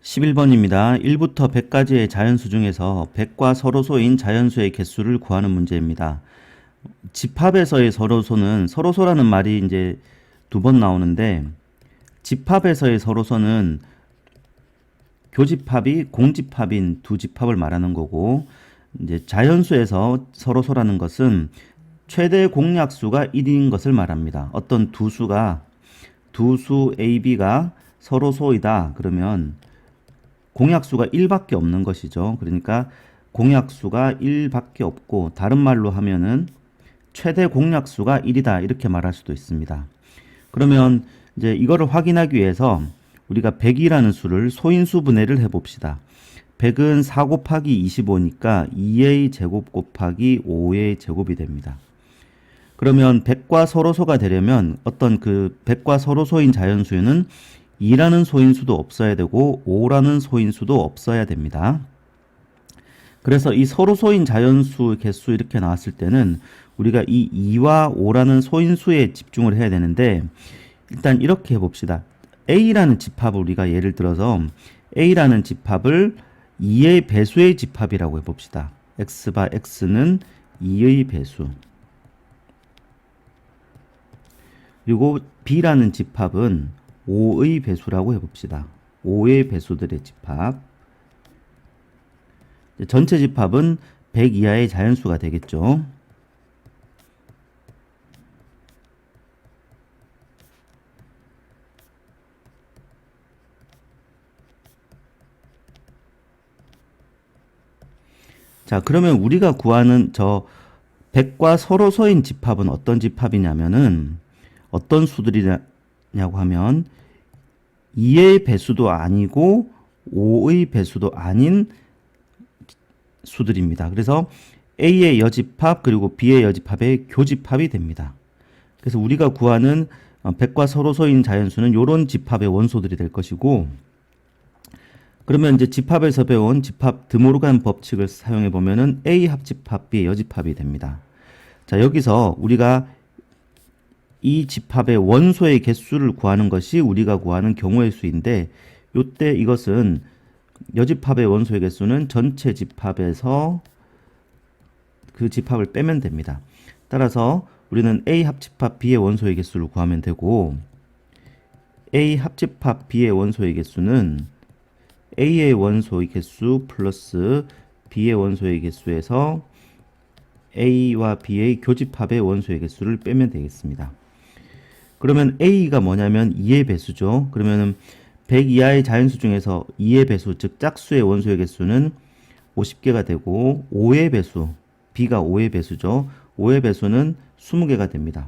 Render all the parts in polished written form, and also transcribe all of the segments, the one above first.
11번입니다. 1부터 100까지의 자연수 중에서 100과 서로소인 자연수의 개수를 구하는 문제입니다. 집합에서의 서로소는 서로소라는 말이 이제 두 번 나오는데, 집합에서의 서로소는 교집합이 공집합인 두 집합을 말하는 거고, 이제 자연수에서 서로소라는 것은 최대 공약수가 1인 것을 말합니다. 어떤 두 수 A, B가 서로소이다 그러면 공약수가 1밖에 없는 것이죠. 그러니까 공약수가 1밖에 없고, 다른 말로 하면은 최대 공약수가 1이다 이렇게 말할 수도 있습니다. 그러면 이제 이거를 확인하기 위해서 우리가 100이라는 수를 소인수 분해를 해봅시다. 100은 4 곱하기 25니까 2의 제곱 곱하기 5의 제곱이 됩니다. 그러면 100과 서로소가 되려면 어떤 그 100과 서로소인 자연수는 2라는 소인수도 없어야 되고 5라는 소인수도 없어야 됩니다. 그래서 이 서로소인 자연수 개수 이렇게 나왔을 때는 우리가 이 2와 5라는 소인수에 집중을 해야 되는데, 일단 이렇게 해봅시다. A라는 집합을 우리가 예를 들어서 A라는 집합을 2의 배수의 집합이라고 해봅시다. x바 x는 2의 배수. 그리고 B라는 집합은 5의 배수라고 해봅시다. 5의 배수들의 집합. 전체 집합은 100 이하의 자연수가 되겠죠. 자, 그러면 우리가 구하는 저 100과 서로소인 집합은 어떤 집합이냐면은, 어떤 수들이냐고 하면 2의 배수도 아니고 5의 배수도 아닌 수들입니다. 그래서 A의 여집합 그리고 B의 여집합의 교집합이 됩니다. 그래서 우리가 구하는 100과 서로소인 자연수는 이런 집합의 원소들이 될 것이고, 그러면 이제 집합에서 배운 집합 드모르간 법칙을 사용해 보면은 A 합집합 B의 여집합이 됩니다. 자, 여기서 우리가 이 집합의 원소의 개수를 구하는 것이 우리가 구하는 경우의 수인데, 요때 이것은 여집합의 원소의 개수는 전체 집합에서 그 집합을 빼면 됩니다. 따라서 우리는 A 합집합 B의 원소의 개수를 구하면 되고, A 합집합 B의 원소의 개수는 A의 원소의 개수 플러스 B의 원소의 개수에서 A와 B의 교집합의 원소의 개수를 빼면 되겠습니다. 그러면 A가 뭐냐면 2의 배수죠. 그러면은 100 이하의 자연수 중에서 2의 배수, 즉 짝수의 원소의 개수는 50개가 되고, 5의 배수, B가 5의 배수죠. 5의 배수는 20개가 됩니다.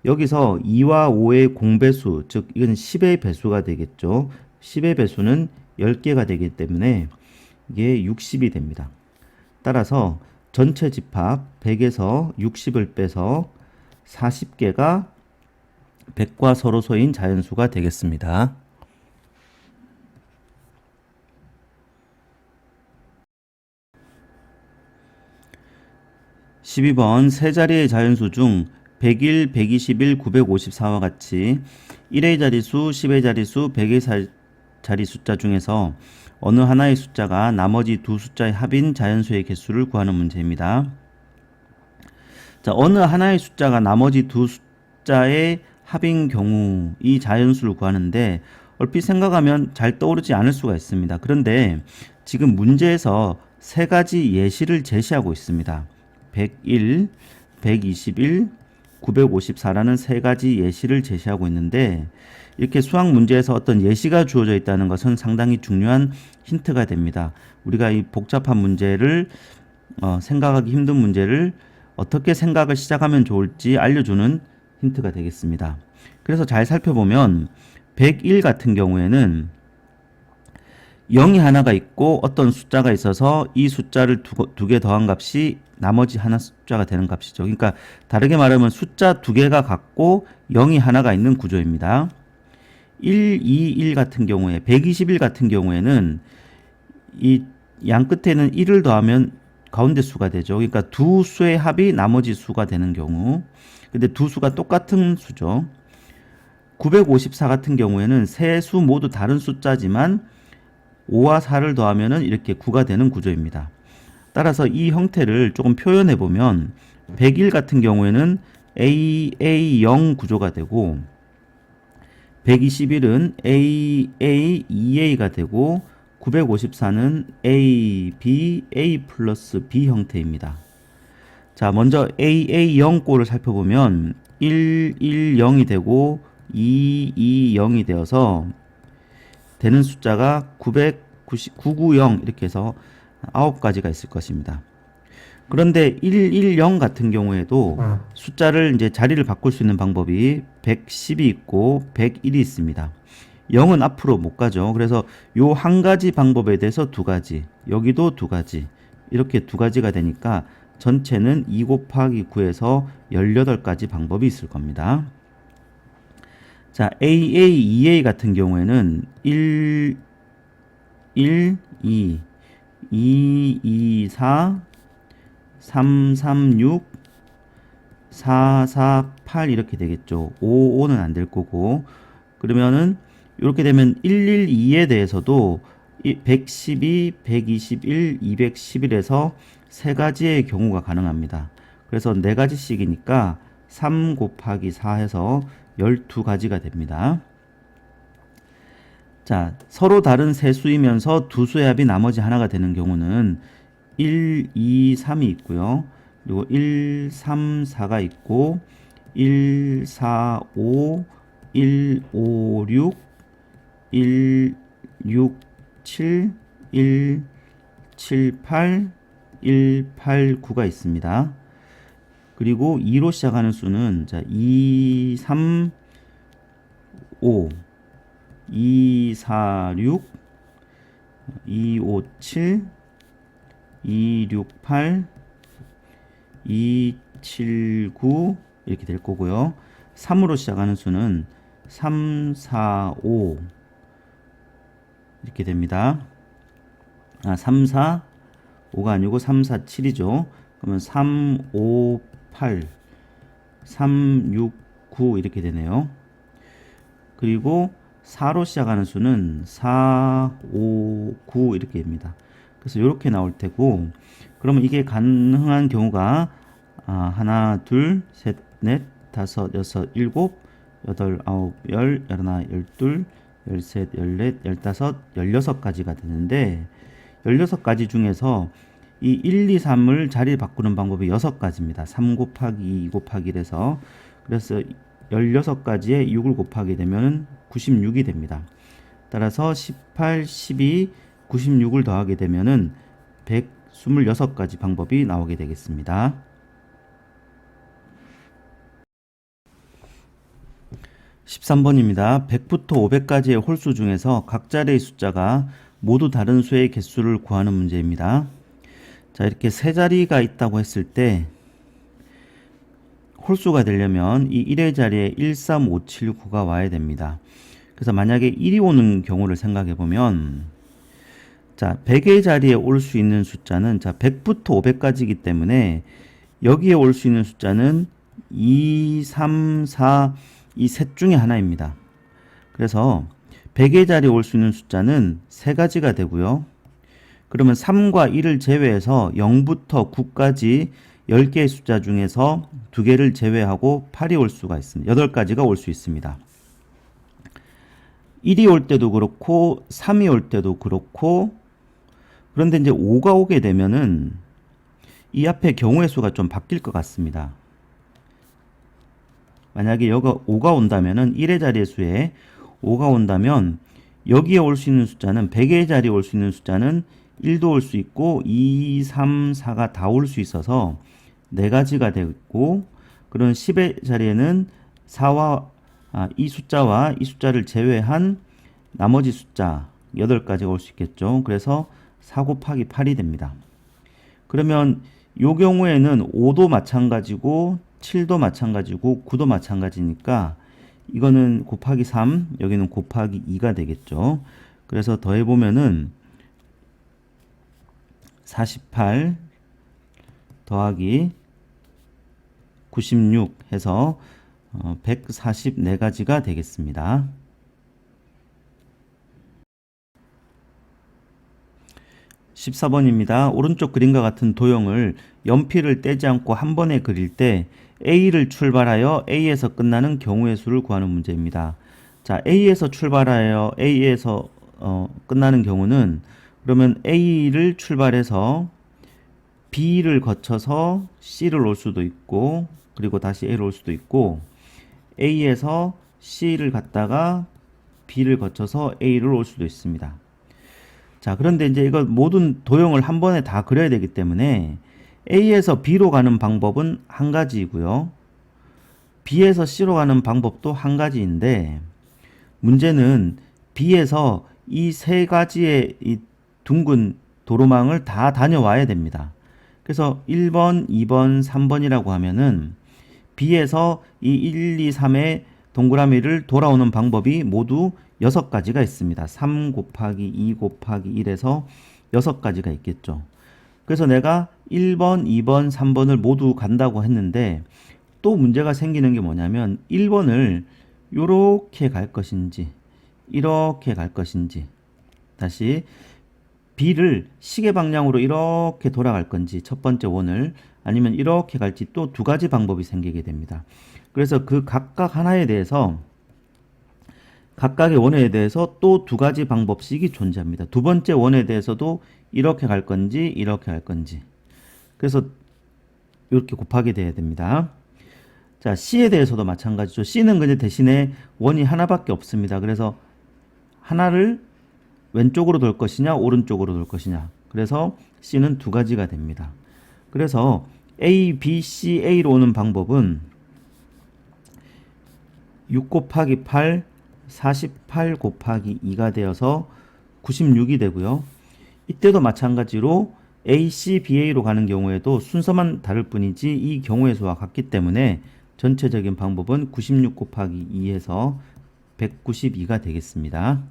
여기서 2와 5의 공배수, 즉 이건 10의 배수가 되겠죠. 10의 배수는 10개가 되기 때문에 이게 60이 됩니다. 따라서 전체 집합 100에서 60을 빼서 40개가 100과 서로소인 자연수가 되겠습니다. 12번 세 자리의 자연수 중 101, 121, 954와 같이 1의 자리수, 10의 자리수, 100의 자리 숫자 중에서 어느 하나의 숫자가 나머지 두 숫자의 합인 자연수의 개수를 구하는 문제입니다. 자, 어느 하나의 숫자가 나머지 두 숫자의 합인 경우 이 자연수를 구하는데, 얼핏 생각하면 잘 떠오르지 않을 수가 있습니다. 그런데 지금 문제에서 세 가지 예시를 제시하고 있습니다. 101, 121, 954라는 세 가지 예시를 제시하고 있는데, 이렇게 수학 문제에서 어떤 예시가 주어져 있다는 것은 상당히 중요한 힌트가 됩니다. 우리가 이 복잡한 문제를 생각하기 힘든 문제를 어떻게 생각을 시작하면 좋을지 알려주는 힌트가 되겠습니다. 그래서 잘 살펴보면 101 같은 경우에는 0이 하나가 있고 어떤 숫자가 있어서 이 숫자를 두 개 더한 값이 나머지 하나 숫자가 되는 값이죠. 그러니까 다르게 말하면 숫자 두 개가 같고 0이 하나가 있는 구조입니다. 121 같은 경우에, 121 같은 경우에는 이 양 끝에는 1을 더하면 가운데 수가 되죠. 그러니까 두 수의 합이 나머지 수가 되는 경우. 근데 두 수가 똑같은 수죠. 954 같은 경우에는 세 수 모두 다른 숫자지만 5와 4를 더하면은 이렇게 9가 되는 구조입니다. 따라서 이 형태를 조금 표현해 보면 101 같은 경우에는 AA0 구조가 되고 121은 AA2A가 되고 954는 ABA 플러스 B 형태입니다. 자, 먼저 AA0 꼴을 살펴보면 110이 되고 220이 되어서 되는 숫자가 990 이렇게 해서 9가지가 있을 것입니다. 그런데 110 같은 경우에도 숫자를 이제 자리를 바꿀 수 있는 방법이 110이 있고 101이 있습니다. 0은 앞으로 못 가죠. 그래서 요 한 가지 방법에 대해서 두 가지, 여기도 두 가지, 이렇게 두 가지가 되니까 전체는 2 곱하기 9에서 18가지 방법이 있을 겁니다. 자, AA, EA 같은 경우에는 1, 2, 2, 2, 4, 3, 3, 6, 4, 4, 8 이렇게 되겠죠. 5, 5는 안 될 거고. 그러면은 이렇게 되면 112에 대해서도 112, 121, 211에서 세 가지의 경우가 가능합니다. 그래서 네 가지씩이니까 3 곱하기 4 해서 12가지가 됩니다. 자, 서로 다른 세 수이면서 두 수의 합이 나머지 하나가 되는 경우는 1, 2, 3이 있고요. 그리고 1, 3, 4가 있고 1, 4, 5, 1, 5, 6, 1, 6, 7, 1, 7, 8, 1, 8, 9가 있습니다. 그리고 2로 시작하는 수는 자, 2, 3, 5, 2, 4, 6, 2, 5, 7, 2, 6, 8, 2, 7, 9 이렇게 될 거고요. 3으로 시작하는 수는 3, 4, 5 이렇게 됩니다. 3, 4, 5가 아니고 3, 4, 7이죠. 그러면 3, 5, 8, 3, 6, 9 이렇게 되네요. 그리고 4로 시작하는 수는 4, 5, 9 이렇게 됩니다. 그래서 이렇게 나올 테고, 그러면 이게 가능한 경우가 하나, 둘, 셋, 넷, 다섯, 여섯, 일곱, 여덟, 아홉, 열, 열하나, 열둘, 열셋, 열넷, 열다섯, 16가지가 되는데 16가지 중에서 이 1, 2, 3을 자리 바꾸는 방법이 6가지입니다. 3 곱하기 2 곱하기 1에서 그래서 16가지에 6을 곱하게 되면 96이 됩니다. 따라서 18, 12, 96을 더하게 되면은 126가지 방법이 나오게 되겠습니다. 13번입니다. 100부터 500까지의 홀수 중에서 각 자리의 숫자가 모두 다른 수의 개수를 구하는 문제입니다. 자, 이렇게 세 자리가 있다고 했을 때 홀수가 되려면 이 1의 자리에 1, 3, 5, 7, 9가 와야 됩니다. 그래서 만약에 1이 오는 경우를 생각해 보면 자, 100의 자리에 올 수 있는 숫자는 자, 100부터 500까지이기 때문에 여기에 올 수 있는 숫자는 2, 3, 4 이 셋 중에 하나입니다. 그래서 100의 자리에 올 수 있는 숫자는 세 가지가 되고요. 그러면 3과 1을 제외해서 0부터 9까지 10개의 숫자 중에서 2개를 제외하고 8이 올 수가 있습니다. 8가지가 올 수 있습니다. 1이 올 때도 그렇고 3이 올 때도 그렇고 그런데 이제 5가 오게 되면은 이 앞에 경우의 수가 좀 바뀔 것 같습니다. 만약에 여기가 5가 온다면은 1의 자리의 수에 5가 온다면 여기에 올 수 있는 숫자는 100의 자리에 올 수 있는 숫자는 1도 올 수 있고 2, 3, 4가 다 올 수 있어서 4가지가 되고 그런 10의 자리에는 4와 이 숫자와 이 숫자를 제외한 나머지 숫자 8가지가 올 수 있겠죠. 그래서 4 곱하기 8이 됩니다. 그러면 이 경우에는 5도 마찬가지고 7도 마찬가지고 9도 마찬가지니까 이거는 곱하기 3, 여기는 곱하기 2가 되겠죠. 그래서 더해보면은 48 더하기 96 해서 144가지가 되겠습니다. 14번입니다. 오른쪽 그림과 같은 도형을 연필을 떼지 않고 한 번에 그릴 때 A를 출발하여 A에서 끝나는 경우의 수를 구하는 문제입니다. 자, A에서 출발하여 A에서 끝나는 경우는 그러면 A를 출발해서 B를 거쳐서 C를 올 수도 있고 그리고 다시 A를 올 수도 있고 A에서 C를 갔다가 B를 거쳐서 A를 올 수도 있습니다. 자, 그런데 이제 이거 모든 도형을 한 번에 다 그려야 되기 때문에 A에서 B로 가는 방법은 한 가지이고요. B에서 C로 가는 방법도 한 가지인데 문제는 B에서 이 세 가지의 이 둥근 도로망을 다 다녀와야 됩니다. 그래서 1번, 2번, 3번이라고 하면은 B에서 이 1, 2, 3의 동그라미를 돌아오는 방법이 모두 6가지가 있습니다. 3 곱하기 2 곱하기 1에서 6가지가 있겠죠. 그래서 내가 1번, 2번, 3번을 모두 간다고 했는데 또 문제가 생기는 게 뭐냐면 1번을 이렇게 갈 것인지 이렇게 갈 것인지 다시 B를 시계 방향으로 이렇게 돌아갈 건지 첫 번째 원을 아니면 이렇게 갈지 또 두 가지 방법이 생기게 됩니다. 그래서 그 각각 하나에 대해서 각각의 원에 대해서 또 두 가지 방법씩이 존재합니다. 두 번째 원에 대해서도 이렇게 갈 건지 이렇게 갈 건지 그래서 이렇게 곱하게 돼야 됩니다. 자, C에 대해서도 마찬가지죠. C는 그냥 대신에 원이 하나밖에 없습니다. 그래서 하나를 왼쪽으로 돌 것이냐 오른쪽으로 돌 것이냐 그래서 C는 두 가지가 됩니다. 그래서 A, B, C, A로 오는 방법은 6 곱하기 8, 48 곱하기 2가 되어서 96이 되고요. 이때도 마찬가지로 A, C, B, A로 가는 경우에도 순서만 다를 뿐이지 이 경우의 수와 같기 때문에 전체적인 방법은 96 곱하기 2에서 192가 되겠습니다.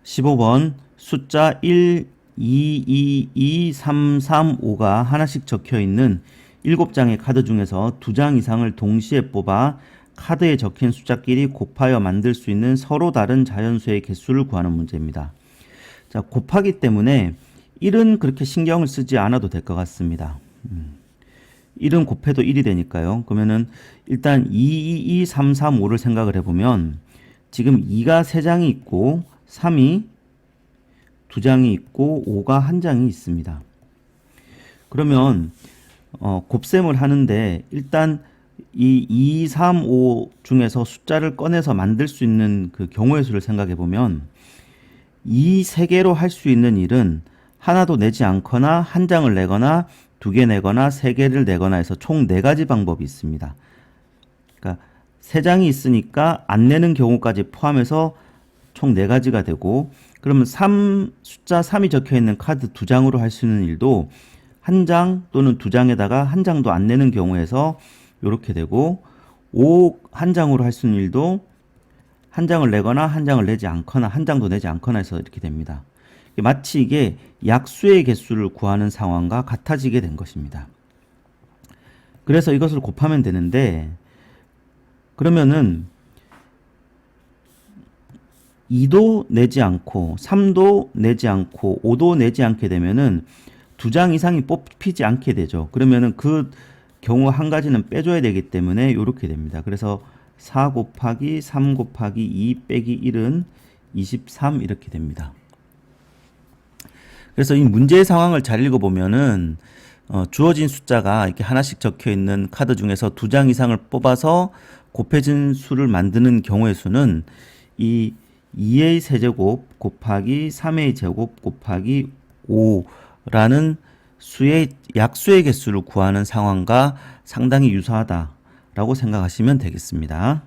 15번 숫자 1, 2, 2, 2, 3, 3, 5가 하나씩 적혀 있는 7장의 카드 중에서 2장 이상을 동시에 뽑아 카드에 적힌 숫자끼리 곱하여 만들 수 있는 서로 다른 자연수의 개수를 구하는 문제입니다. 자, 곱하기 때문에 1은 그렇게 신경을 쓰지 않아도 될 것 같습니다. 1은 곱해도 1이 되니까요. 그러면은 일단 2, 2, 2, 3, 3, 5를 생각을 해보면 지금 2가 3장이 있고 3이 2장이 있고 5가 1장이 있습니다. 그러면 곱셈을 하는데 일단 이 2, 3, 5 중에서 숫자를 꺼내서 만들 수 있는 그 경우의 수를 생각해 보면 이 세 개로 할 수 있는 일은 하나도 내지 않거나 한 장을 내거나 두 개 내거나 세 개를 내거나 해서 총 4가지 방법이 있습니다. 그러니까 3장이 있으니까 안 내는 경우까지 포함해서 총 4가지가 되고 그러면 숫자 3이 적혀 있는 카드 2장으로 할 수 있는 일도 한 장 또는 2장에다가 한 장도 안 내는 경우에서 이렇게 되고 5 한 장으로 할 수 있는 일도 한 장을 내거나 한 장을 내지 않거나 한 장도 내지 않거나 해서 이렇게 됩니다. 마치 이게 약수의 개수를 구하는 상황과 같아지게 된 것입니다. 그래서 이것을 곱하면 되는데 그러면은 2도 내지 않고 3도 내지 않고 5도 내지 않게 되면은 2장 이상이 뽑히지 않게 되죠. 그러면은 그 경우 한 가지는 빼줘야 되기 때문에 이렇게 됩니다. 그래서 4 곱하기 3 곱하기 2 빼기 1은 23 이렇게 됩니다. 그래서 이 문제의 상황을 잘 읽어보면은 주어진 숫자가 이렇게 하나씩 적혀 있는 카드 중에서 2장 이상을 뽑아서 곱해진 수를 만드는 경우의 수는 이 2의 세제곱 곱하기 3의 제곱 곱하기 5라는 수의 약수의 개수를 구하는 상황과 상당히 유사하다라고 생각하시면 되겠습니다.